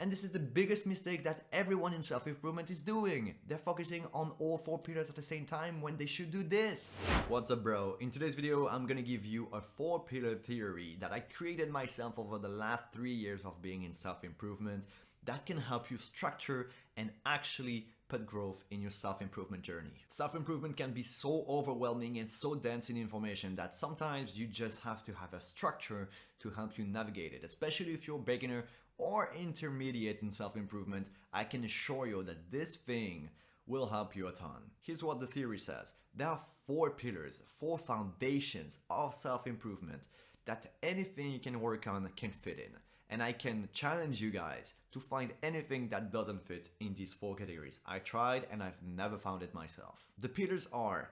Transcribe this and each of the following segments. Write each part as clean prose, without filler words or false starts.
And this is the biggest mistake that everyone in self-improvement is doing. They're focusing on all 4 pillars at the same time when they should do this. What's up, bro? In today's video, I'm gonna give you a 4-pillar theory that I created myself over the last 3 years of being in self-improvement that can help you structure and actually put growth in your self-improvement journey. Self-improvement can be so overwhelming and so dense in information that sometimes you just have to have a structure to help you navigate it, especially if you're a beginner or intermediate in self-improvement. I can assure you that this thing will help you a ton. Here's what the theory says. There are 4 pillars, 4 foundations of self-improvement that anything you can work on can fit in. And I can challenge you guys to find anything that doesn't fit in these 4 categories. I tried and I've never found it myself. The pillars are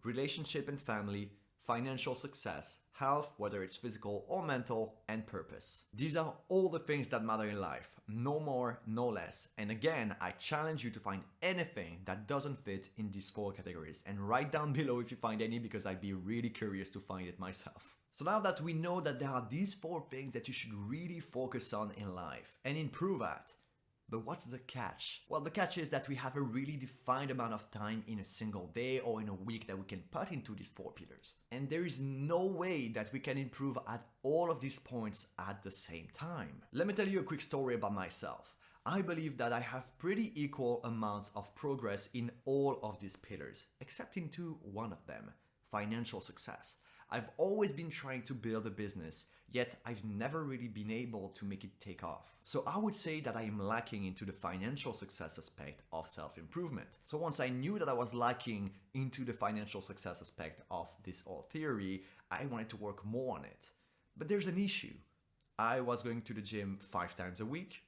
relationship and family, financial success, health, whether it's physical or mental, and purpose. These are all the things that matter in life, no more, no less. And again, I challenge you to find anything that doesn't fit in these 4 categories and write down below if you find any, because I'd be really curious to find it myself. So now that we know that there are these 4 things that you should really focus on in life and improve at, but what's the catch? Well, the catch is that we have a really defined amount of time in a single day or in a week that we can put into these 4 pillars. And there is no way that we can improve at all of these points at the same time. Let me tell you a quick story about myself. I believe that I have pretty equal amounts of progress in all of these pillars, except into one of them, financial success. I've always been trying to build a business, yet I've never really been able to make it take off. So I would say that I am lacking into the financial success aspect of self-improvement. So once I knew that I was lacking into the financial success aspect of this whole theory, I wanted to work more on it. But there's an issue. I was going to the gym 5 times a week.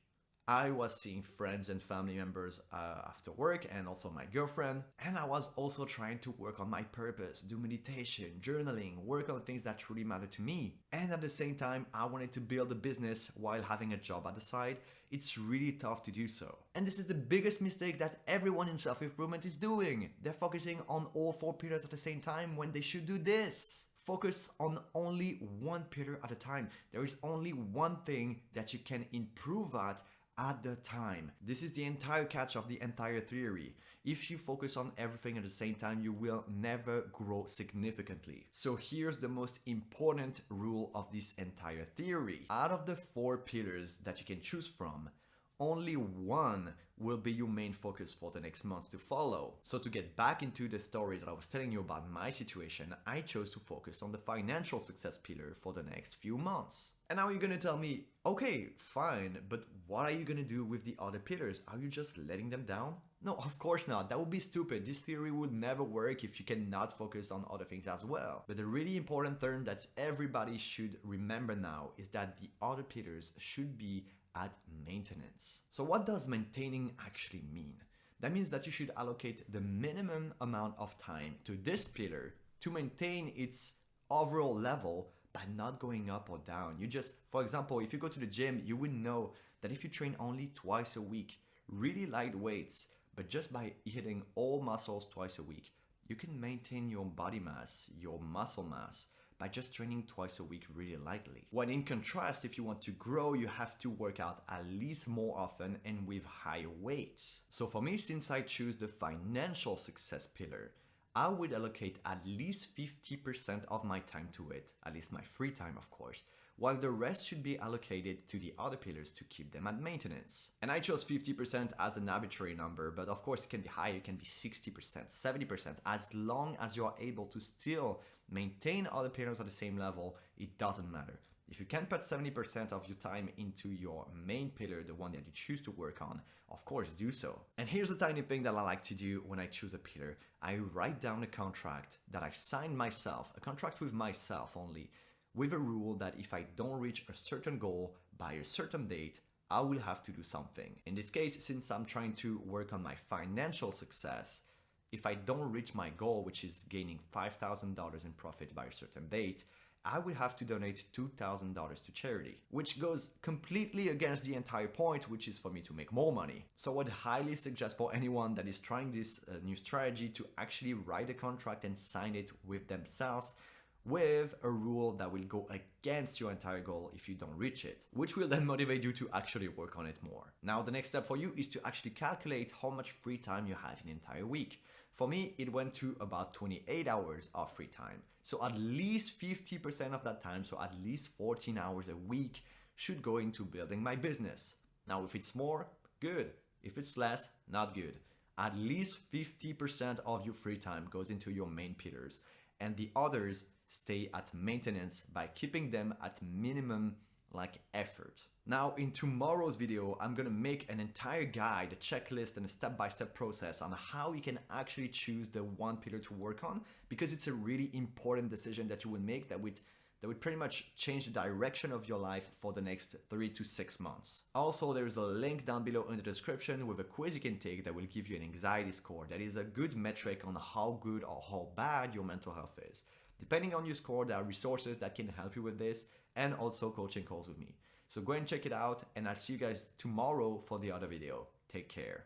I was seeing friends and family members after work, and also my girlfriend. And I was also trying to work on my purpose, do meditation, journaling, work on things that truly matter to me. And at the same time, I wanted to build a business while having a job at the side. It's really tough to do so. And this is the biggest mistake that everyone in self-improvement is doing. They're focusing on all 4 pillars at the same time when they should do this. Focus on only one pillar at a time. There is only one thing that you can improve at the time. This is the entire catch of the entire theory. If you focus on everything at the same time, you will never grow significantly. So here's the most important rule of this entire theory. Out of the 4 pillars that you can choose from, only one will be your main focus for the next months to follow. So to get back into the story that I was telling you about my situation, I chose to focus on the financial success pillar for the next few months. And now you're gonna tell me, okay, fine, but what are you gonna do with the other pillars? Are you just letting them down? No, of course not. That would be stupid. This theory would never work if you cannot focus on other things as well. But the really important term that everybody should remember now is that the other pillars should be at maintenance. So what does maintaining actually mean? That means that you should allocate the minimum amount of time to this pillar to maintain its overall level by not going up or down. You just, for example, if you go to the gym, you would know that if you train only twice a week, really light weights, but just by hitting all muscles twice a week, you can maintain your body mass, your muscle mass, by just training twice a week really lightly. When in contrast, if you want to grow, you have to work out at least more often and with higher weights. So for me, since I choose the financial success pillar, I would allocate at least 50% of my time to it, at least my free time of course, while the rest should be allocated to the other pillars to keep them at maintenance. And I chose 50% as an arbitrary number, but of course it can be higher, it can be 60%, 70%, as long as you're able to still maintain other pillars at the same level, it doesn't matter. If you can put 70% of your time into your main pillar, the one that you choose to work on, of course do so. And here's a tiny thing that I like to do when I choose a pillar. I write down a contract that I signed myself, a contract with myself only, with a rule that if I don't reach a certain goal by a certain date, I will have to do something. In this case, since I'm trying to work on my financial success, if I don't reach my goal, which is gaining $5,000 in profit by a certain date, I will have to donate $2,000 to charity, which goes completely against the entire point, which is for me to make more money. So I would highly suggest for anyone that is trying this new strategy to actually write a contract and sign it with themselves with a rule that will go against your entire goal if you don't reach it, which will then motivate you to actually work on it more. Now, the next step for you is to actually calculate how much free time you have in an entire week. For me, it went to about 28 hours of free time. So at least 50% of that time, so at least 14 hours a week, should go into building my business. Now, if it's more, good. If it's less, not good. At least 50% of your free time goes into your main pillars, and the others stay at maintenance by keeping them at minimum like effort. Now, in tomorrow's video, I'm gonna make an entire guide, a checklist, and a step-by-step process on how you can actually choose the one pillar to work on, because it's a really important decision that you will make that would pretty much change the direction of your life for the next 3 to 6 months. Also, there is a link down below in the description with a quiz you can take that will give you an anxiety score. That is a good metric on how good or how bad your mental health is. Depending on your score, there are resources that can help you with this, and also coaching calls with me. So go and check it out, and I'll see you guys tomorrow for the other video. Take care.